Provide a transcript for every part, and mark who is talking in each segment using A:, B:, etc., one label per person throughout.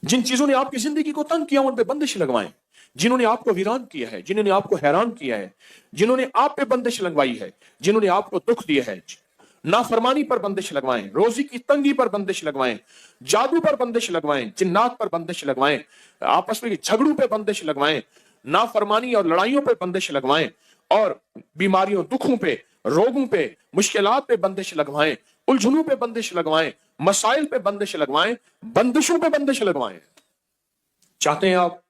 A: जिन चीजों ने आपकी जिंदगी को तंग किया उन पे बंदिश लगवाएं। जिन्होंने आपको वीरान किया है, जिन्होंने आपको हैरान किया है, जिन्होंने आप पे बंदिश लगवाई है, जिन्होंने आपको दुख दिया है, नाफरमानी पर बंदिश लगवाएं, रोजी की तंगी पर बंदिश लगवाएं, जादू पर बंदिश लगवाएं, जिन्नात पर बंदिश लगवाएं, आपस में झगड़ों पे बंदिश लगवाएं, नाफरमानी और लड़ाइयों पे बंदिश लगवाएं, और बीमारियों, दुखों पे, रोगों पे, मुश्किलात पे बंदिश लगवाएं, उलझनों पे बंदिश लगवाएं, मसाइल पे बंदिश लगवाएं, बंदिशों पे बंदिश लगवाएं। चाहते हैं आप?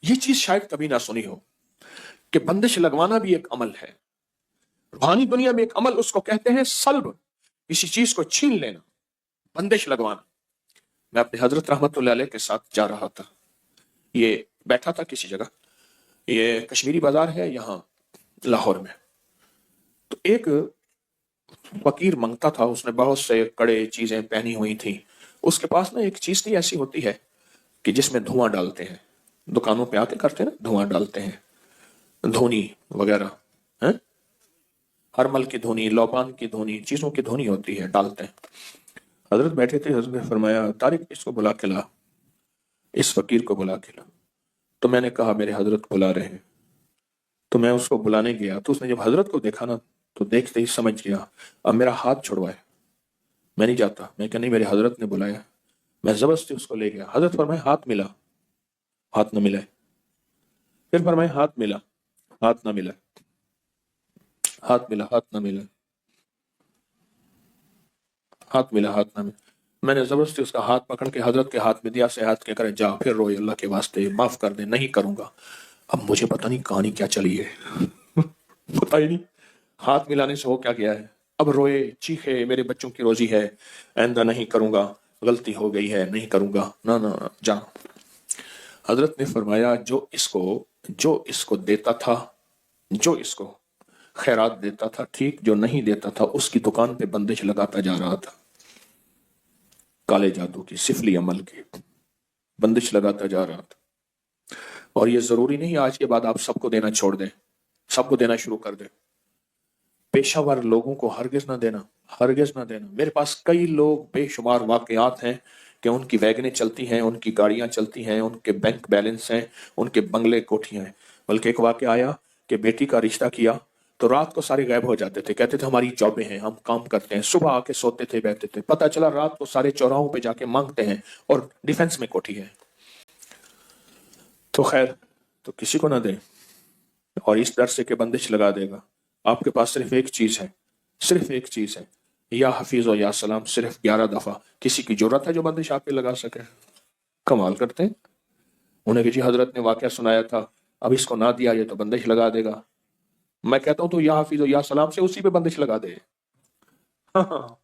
A: ये चीज शायद कभी ना सुनी हो कि बंदिश लगवाना भी एक अमल है। रूहानी दुनिया में एक अमल उसको कहते हैं सल्ब, किसी चीज को छीन लेना, बंदिश लगवाना। मैं अपने हजरत रहमतुल्लाह अलैह के साथ जा रहा था, ये बैठा था किसी जगह, ये कश्मीरी बाजार है यहाँ लाहौर में। तो एक फकीर मंगता था, उसने बहुत से कड़े चीजें पहनी हुई थी। उसके पास ना एक चीज नहीं ऐसी होती है कि जिसमें धुआं डालते हैं, दुकानों पे आके करते हैं ना, धुआं डालते हैं, धोनी वगैरह है, हरमल की धोनी, लौपान की धोनी, चीजों की धोनी होती है, डालते हैं। हजरत बैठे थे, हजरत ने फरमाया तारिक इसको बुला के ला, इस फकीर को बुला के ला। तो मैंने कहा मेरे हजरत बुला रहे हैं। तो मैं उसको बुलाने गया, तो उसने जब हजरत को देखा ना, तो देखते ही समझ गया, अब मेरा हाथ छुड़वाए, मैं नहीं जाता। मैं कहा नहीं, मेरे हजरत ने बुलाया। मैं जबरदस्ती उसको ले गया। हजरत फरमाए हाथ मिला, हाथ न मिला। फिर फरमाए हाथ मिला, हाथ ना मिला, हाथ मिला, हाथ ना मिला, हाथ मिला, हाथ ना मिला। मैंने जबरदस्ती उसका हाथ पकड़ के हजरत के हाथ में दिया, से हाथ के करे जा, फिर रोए अल्लाह के वास्ते माफ कर दे, नहीं करूंगा। अब मुझे पता नहीं कहानी क्या चली है पता ही नहीं हाथ मिलाने से हो क्या गया है। अब रोए, चीखे, मेरे बच्चों की रोजी है, आइंदा नहीं करूंगा, गलती हो गई है, नहीं करूंगा, ना ना ना, जा। हजरत ने फरमाया जो इसको देता था, जो इसको खैरात देता था ठीक, जो नहीं देता था उसकी दुकान पे बंदिश लगाता जा रहा था, काले जादू की, सिफली अमल की बंदिश लगाता जा रहा था। और ये जरूरी नहीं आज के बाद आप सबको देना छोड़ दें, सबको देना शुरू कर दें। पेशावर लोगों को हरगिज ना देना, हरगिज ना देना। मेरे पास कई लोग, बेशुमार वाकयात हैं कि उनकी वैगनें चलती हैं, उनकी गाड़ियां चलती हैं, उनके बैंक बैलेंस हैं, उनके बंगले कोठियां हैं। बल्कि एक वाकया आया कि बेटी का रिश्ता किया तो रात को सारे गायब हो जाते थे, कहते थे हमारी जॉबें हैं, हम काम करते हैं, सुबह आके सोते थे, बैठते थे, पता चला रात को सारे चौराहों पे जाके मांगते हैं और डिफेंस में कोठी है। तो खैर, तो किसी को ना दें, और इस डर से कि बंदिश लगा देगा। आपके पास सिर्फ एक चीज है, सिर्फ एक चीज है, या हफीज और या सलाम, सिर्फ 11 दफा। किसी की जरूरत है जो बंदिश आप पे लगा सके? कमाल करते हैं। उन्हें किसी हजरत ने वाकया सुनाया था, अब इसको ना दिया ये तो बंदिश लगा देगा। मैं कहता हूं तो या हफीज और या सलाम से उसी पे बंदिश लगा दे हाँ,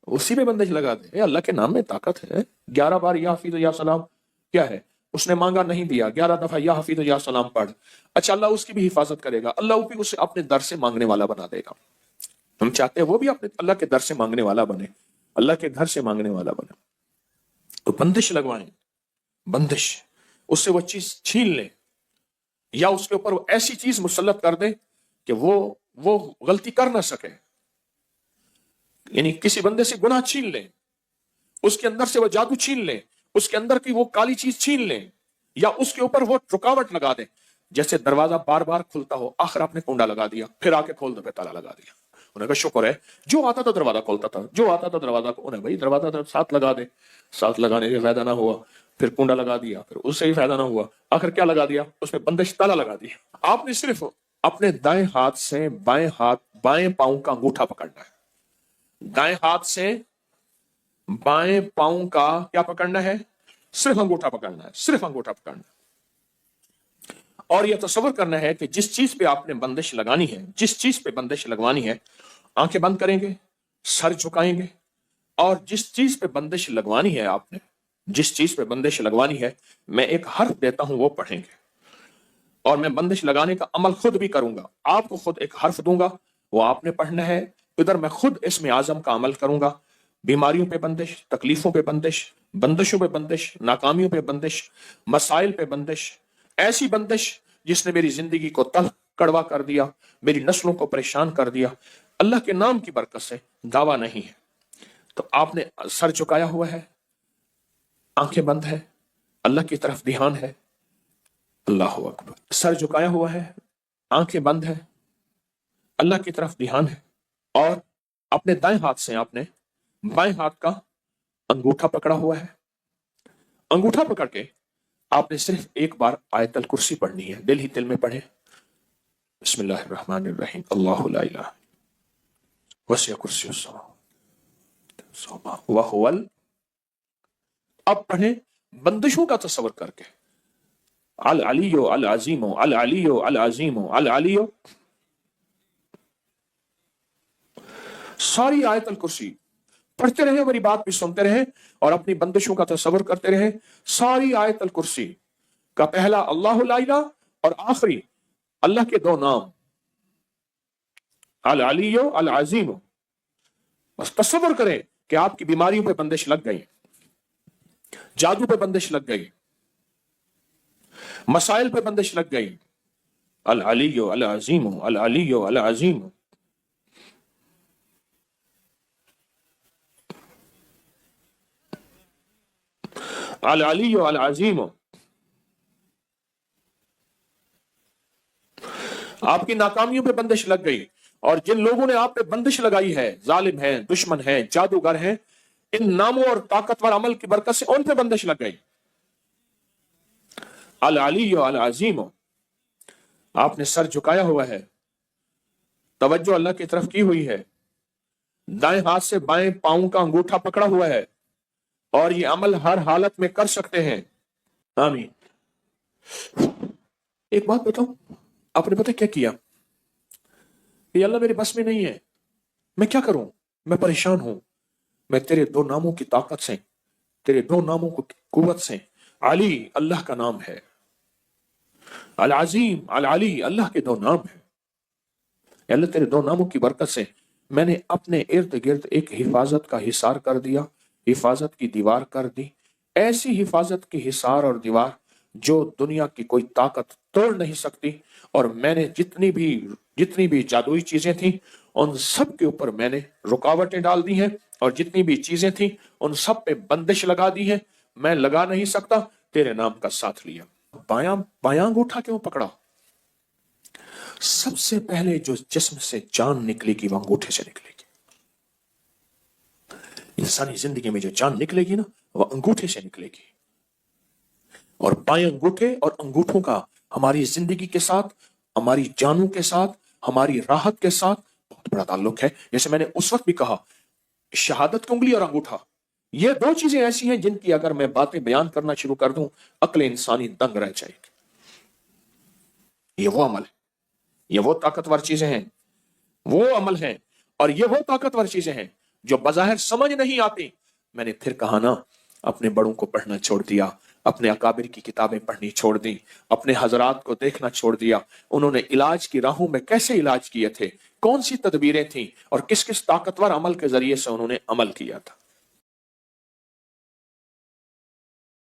A: उसी पे बंदिश लगा दे। अल्लाह के नाम में ताकत है। 11 बार या हफीज और या सलाम क्या है? उसने मांगा नहीं दिया, 11 दफा या हफीज या सलाम पढ़, अच्छा अल्लाह उसकी भी हिफाजत करेगा, अल्लाह भी उसे अपने दर से मांगने वाला बना देगा। हम चाहते हैं वो भी अपने अल्लाह के दर से मांगने वाला बने, अल्लाह के घर से मांगने वाला बने। तो बंदिश लगवाएं, बंदिश, उससे वो चीज छीन ले, या उसके ऊपर वो ऐसी चीज मुसल्लत कर दे कि वो गलती कर ना सके। यानी किसी बंदे से गुनाह छीन ले, उसके अंदर से वो जादू छीन ले, उसके अंदर की वो काली चीज छीन ले, या उसके ऊपर वो रुकावट लगा दे। जैसे दरवाजा बार बार खुलता हो, आखिर आपने कुंडा लगा दिया, फिर आके खोल दो, फिर ताला लगा दिया। उन्हें कहा शुक्र है, जो आता था दरवाजा खोलता था, जो आता था दरवाजा को, उन्हें भाई दरवाजा साथ लगा दे, साथ लगाने से फायदा ना हुआ, फिर कुंडा लगा दिया, फिर उससे ही फायदा ना हुआ, आखिर क्या लगा दिया? उसमें बंदिश, ताला लगा दिया। आपने सिर्फ अपने दाएं हाथ से बाएं पांव का अंगूठा पकड़ना है, दाएं हाथ से बाएं पांव का क्या पकड़ना है? सिर्फ अंगूठा पकड़ना है, सिर्फ अंगूठा पकड़ना है। और यह तसव्वुर करना है कि जिस चीज पे आपने बंदिश लगानी है, जिस चीज पे बंदिश लगवानी है, आंखें बंद करेंगे, सर झुकाएंगे, और जिस चीज पे बंदिश लगवानी है आपने, जिस चीज पे बंदिश लगवानी है, मैं एक हर्फ देता हूं, वो पढ़ेंगे, और मैं बंदिश लगाने का अमल खुद भी करूंगा। आपको खुद एक हर्फ दूंगा, वो आपने पढ़ना है। इधर मैं खुद इसमें आजम का अमल करूंगा। बीमारियों पे बंदिश, तकलीफों पे बंदिश, बंदिशों पे बंदिश, नाकामियों पे बंदिश, मसाइल पे बंदिश, ऐसी बंदिश जिसने मेरी जिंदगी को तल्ख कड़वा कर दिया, मेरी नस्लों को परेशान कर दिया। अल्लाह के नाम की बरकत से दावा नहीं है। तो आपने सर झुकाया हुआ है, आंखें बंद है, अल्लाह की तरफ ध्यान है, अल्लाह अकबर, सर झुकाया हुआ है, आंखें बंद है, अल्लाह की तरफ ध्यान है, और अपने दाएं हाथ से आपने बाएं हाथ का अंगूठा पकड़ा हुआ है। अंगूठा पकड़ के आपने सिर्फ एक बार आयतल कुर्सी पढ़नी है, दिल ही दिल में पढ़े, बिस्मिल्लाहिर्रहमानिर्रहीम, अल्लाहु ला इलाहा वसिअ कुर्सियुस समावाति व हुवल। अब पढ़े बंदिशों का तस्वर करके, अल अलियो अल अजीमो अल अलियो अल अजीमो अल अलियो। सारी आयतल कुर्सी पढ़ते रहे, मेरी बात भी सुनते रहे और अपनी बंदिशों का तस्वर करते रहे। सारी आयतल कुर्सी का पहला अल्लाहु ला इलाहा और आखिरी अल्लाह के दो नाम, अल अलियो अल अजीमो। बस तस्वर करें कि आपकी बीमारियों पे बंदिश लग गई, जादू पे बंदिश लग गई, मसाइल पे बंदिश लग गई। अल अलियो अल अजीमो अल अलियो अल अजीमो। अल अलियो अल अजीमो। आपकी नाकामियों पे बंदिश लग गई, और जिन लोगों ने आप पे बंदिश लगाई है, जालिम हैं, दुश्मन हैं, जादूगर हैं, इन नामों और ताकतवर अमल की बरकत से उन पे बंदिश लग गई। अल अलियो अल अजीमो। आपने सर झुकाया हुआ है, तवज्जो अल्लाह की तरफ की हुई है, दाएं हाथ से बाएं पांव का अंगूठा पकड़ा हुआ है, और ये अमल हर हालत में कर सकते हैं। आमीन। एक बात बताऊं, आपने पता क्या किया? ये अल्लाह मेरे बस में नहीं है, मैं क्या करूं, मैं परेशान हूं। मैं तेरे दो नामों की ताकत से, तेरे दो नामों की कुव्वत से, अली अल्लाह का नाम है, अल अजीम अल अली अल्लाह के दो नाम है, अल्लाह तेरे दो नामों की बरकत से मैंने अपने इर्द गिर्द एक हिफाजत का हिसार कर दिया, हिफाजत की दीवार कर दी, ऐसी हिफाजत की हिसार और दीवार जो दुनिया की कोई ताकत तोड़ नहीं सकती। और मैंने जितनी भी जादुई चीजें थी उन सब के ऊपर मैंने रुकावटें डाल दी हैं, और जितनी भी चीजें थी उन सब पे बंदिश लगा दी है। मैं लगा नहीं सकता, तेरे नाम का साथ लिया। बायां अंगूठा क्यों पकड़ा? सबसे पहले जो जिस्म से जान निकलेगी वो अंगूठे से निकलेगी। इंसानी जिंदगी में जो जान निकलेगी ना, वो अंगूठे से निकलेगी। और बाएं अंगूठे और अंगूठों का हमारी जिंदगी के साथ, हमारी जानों के साथ, हमारी राहत के साथ बहुत बड़ा ताल्लुक है। जैसे मैंने उस वक्त भी कहा, शहादत की उंगली और अंगूठा, ये दो चीजें ऐसी हैं जिनकी अगर मैं बातें बयान करना शुरू कर दूं, अक्ल इंसानी दंग रह जाएगी। ये वो अमल है, ये वो ताकतवर चीजें हैं, वो अमल है, और ये वो ताकतवर चीजें हैं जो बज़ाहिर समझ नहीं आती। मैंने फिर कहा ना, अपने बड़ों को पढ़ना छोड़ दिया, अपने अकाबिर की किताबें पढ़नी छोड़ दी, अपने हजरात को देखना छोड़ दिया। उन्होंने इलाज की राहों में कैसे इलाज किए थे, कौन सी तदबीरें थी, और किस किस ताकतवर अमल के जरिए से उन्होंने अमल किया था।